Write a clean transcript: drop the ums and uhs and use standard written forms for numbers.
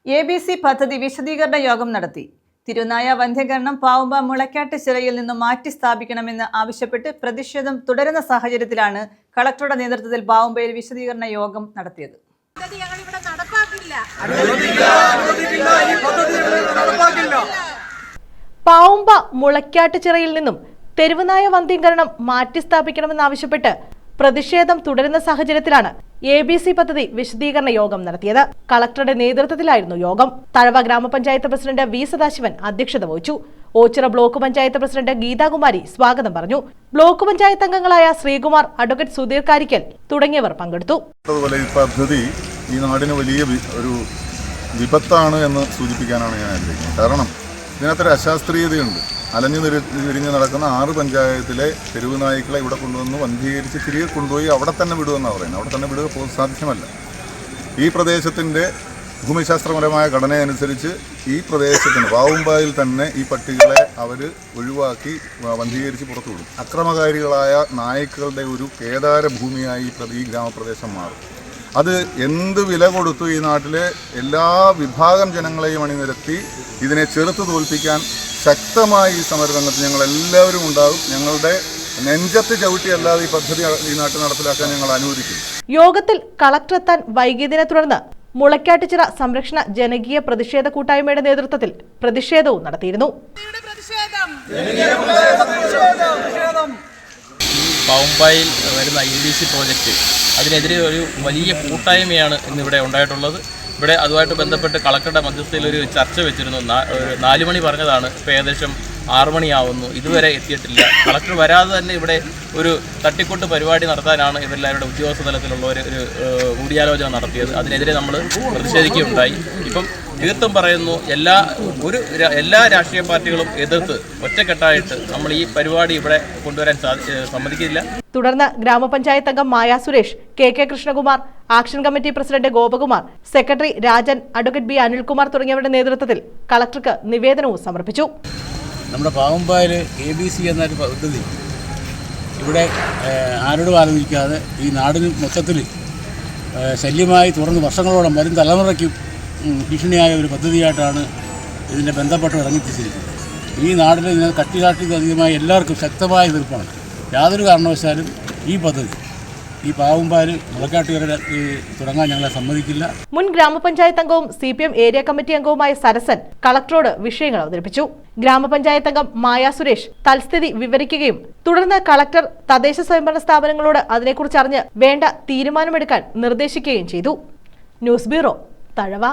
ABC പദ്ധതി വിശദീകരണ യോഗം നടത്തി. തിരുനായ വന്ധ്യകരണം പാവുമ്പ മുളക്കാട്ട് ചിറയിൽ നിന്നും മാറ്റി സ്ഥാപിക്കണമെന്ന് ആവശ്യപ്പെട്ട് പ്രതിഷേധം തുടരുന്ന സാഹചര്യത്തിലാണ് കളക്ടറുടെ നേതൃത്വത്തിൽ പാവുമ്പയിൽ വിശദീകരണ യോഗം നടത്തിയത്. പാവുമ്പ മുളക്കാട്ട് ചിറയിൽ നിന്നും തെരുവുനായ വന്ധ്യകരണം മാറ്റി സ്ഥാപിക്കണമെന്നാവശ്യപ്പെട്ട് പ്രതിഷേധം തുടരുന്ന സാഹചര്യത്തിലാണ് ABC പദ്ധതി വിശദീകരണ യോഗം നടത്തിയത്. കളക്ടറുടെ നേതൃത്വത്തിലായിരുന്നു യോഗം. തഴവ ഗ്രാമപഞ്ചായത്ത് പ്രസിഡന്റ് വി സദാശിവൻ അധ്യക്ഷത വഹിച്ചു. ഓച്ചിറ ബ്ലോക്ക് പഞ്ചായത്ത് പ്രസിഡന്റ് ഗീതാകുമാരി സ്വാഗതം പറഞ്ഞു. ബ്ലോക്ക് പഞ്ചായത്ത് അംഗങ്ങളായ ശ്രീകുമാർ, അഡ്വക്കേറ്റ് സുധീർ കാരിക്കൽ തുടങ്ങിയവർ പങ്കെടുത്തു. ഈ പദ്ധതി ഈ നാടിന് വലിയ ഒരു വിപത്താണ് എന്ന് സൂചിപ്പിക്കാനാണ് ഞാൻ ആഗ്രഹിക്കുന്നത്. കാരണം ഇതിനകത്തൊരു അശാസ്ത്രീയതയുണ്ട്. അലഞ്ഞു തിരിഞ്ഞ് നടക്കുന്ന 6 പഞ്ചായത്തിലെ തെരുവ് നായ്ക്കളെ ഇവിടെ കൊണ്ടുവന്ന് വന്ധീകരിച്ച് തിരികെ കൊണ്ടുപോയി അവിടെ തന്നെ വിടുമെന്നാണ് പറയുന്നത്. അവിടെ തന്നെ വിടുക സാധ്യമല്ല. ഈ പ്രദേശത്തിൻ്റെ ഭൂമിശാസ്ത്രപരമായ ഘടനയനുസരിച്ച് ഈ പ്രദേശത്തിന് പാവുമ്പായിൽ തന്നെ ഈ പട്ടികളെ അവർ ഒഴിവാക്കി വന്ധീകരിച്ച് പുറത്തു വിടും. അക്രമകാരികളായ നായ്ക്കളുടെ ഒരു കേദാര ഭൂമിയായി ഈ ഗ്രാമപ്രദേശം മാറും. അത് എന്ത് വില കൊടുത്തു ഈ നാട്ടിലെ എല്ലാ വിഭാഗം ജനങ്ങളെയും അണിനിരത്തി ഇതിനെ ചെറുത്ത് തോൽപ്പിക്കാൻ ശക്തമായി ഈ സമരരംഗത്ത് ഞങ്ങളെല്ലാവരും ഉണ്ടാകും. ഞങ്ങളുടെ നെഞ്ചത്ത് ചവിട്ടിയല്ലാതെ ഈ പദ്ധതി ഈ നാട്ടിൽ നടപ്പിലാക്കാൻ ഞങ്ങൾ അനുവദിക്കും. യോഗത്തിൽ കളക്ടർ എത്താൻ വൈകിയതിനെ തുടർന്ന് മുളക്കാട്ടുചിറ സംരക്ഷണ ജനകീയ പ്രതിഷേധ കൂട്ടായ്മയുടെ നേതൃത്വത്തിൽ പ്രതിഷേധവും നടത്തിയിരുന്നു. പാവുമ്പായിൽ വരുന്ന ABC പ്രോജക്റ്റ് അതിനെതിരെ ഒരു വലിയ കൂട്ടായ്മയാണ് ഇന്നിവിടെ ഉണ്ടായിട്ടുള്ളത്. ഇവിടെ അതുമായിട്ട് ബന്ധപ്പെട്ട് കളക്ടറുടെ മധ്യസ്ഥയിൽ ഒരു ചർച്ച വെച്ചിരുന്നു. 4 മണി പറഞ്ഞതാണ്, ഇപ്പോൾ ഏകദേശം 6 മണിയാവുന്നു, ഇതുവരെ എത്തിയിട്ടില്ല. കളക്ടർ വരാതെ തന്നെ ഇവിടെ ഒരു തട്ടിക്കൊട്ട് പരിപാടി നടത്താനാണ് ഇവരെല്ലാവരുടെ ഉദ്യോഗസ്ഥ തലത്തിലുള്ള ഒരു കൂടിയാലോചന നടത്തിയത്. അതിനെതിരെ നമ്മൾ പ്രതിഷേധിക്കുകയുണ്ടായി. ഇപ്പം തീർത്തും പറയുന്നു, എല്ലാ രാഷ്ട്രീയ പാർട്ടികളും എതിർത്ത് ഒറ്റക്കെട്ടായിട്ട് നമ്മൾ ഈ പരിപാടി ഇവിടെ കൊണ്ടുവരാൻ സമ്മതിക്കില്ല. തുടർന്ന് ഗ്രാമപഞ്ചായത്ത് അംഗം Maya Suresh, KK Krishnakumar, action committee president Gopakumar, secretary Rajan, advocate B Anilkumar തുടങ്ങിയവരുടെ നേതൃത്വത്തിൽ കളക്ടർക്ക് നിവേദനവും സമർപ്പിച്ചു. നമ്മുടെ പാവുമ്പായിൽ ABC എന്നൊരു പദ്ധതി ഇവിടെ ആരോടും ആലോചിക്കാതെ ഈ നാടിന് മൊത്തത്തിൽ ശല്യമായി തുടർന്ന് വർഷങ്ങളോളം വരും തലമുറയ്ക്കും ഭീഷണിയായ ഒരു പദ്ധതിയായിട്ടാണ് ഇതിൻ്റെ ബന്ധപ്പെട്ട് ഇറങ്ങിത്തിരിച്ചിരിക്കുന്നത്. ഈ നാട്ടിൽ ഇതിനെ കട്ടികാട്ടിയധികമായി എല്ലാവർക്കും ശക്തമായ എതിർപ്പാണ്. യാതൊരു കാരണവശാലും ഈ പദ്ധതി ഈ പാവുമ്പാല് മുളക്കാട്ടുകാരുടെ തുടങ്ങാൻ ഞങ്ങളെ സമ്മതിക്കില്ല. മുൻ ഗ്രാമപഞ്ചായത്ത് അംഗവും CPM ഏരിയ കമ്മിറ്റി അംഗവുമായ സരസൻ കളക്ടറോട് വിഷയങ്ങൾ അവതരിപ്പിച്ചു. ഗ്രാമപഞ്ചായത്ത് അംഗം മായ സുരേഷ് തൽസ്ഥിതി വിവരിക്കുകയും തുടർന്ന് കളക്ടർ തദ്ദേശ സ്വയംഭരണ സ്ഥാപനങ്ങളോട് അതിനെക്കുറിച്ച് അറിഞ്ഞ് വേണ്ട തീരുമാനമെടുക്കാൻ നിർദ്ദേശിക്കുകയും ചെയ്തു. News bureau, Thazhava.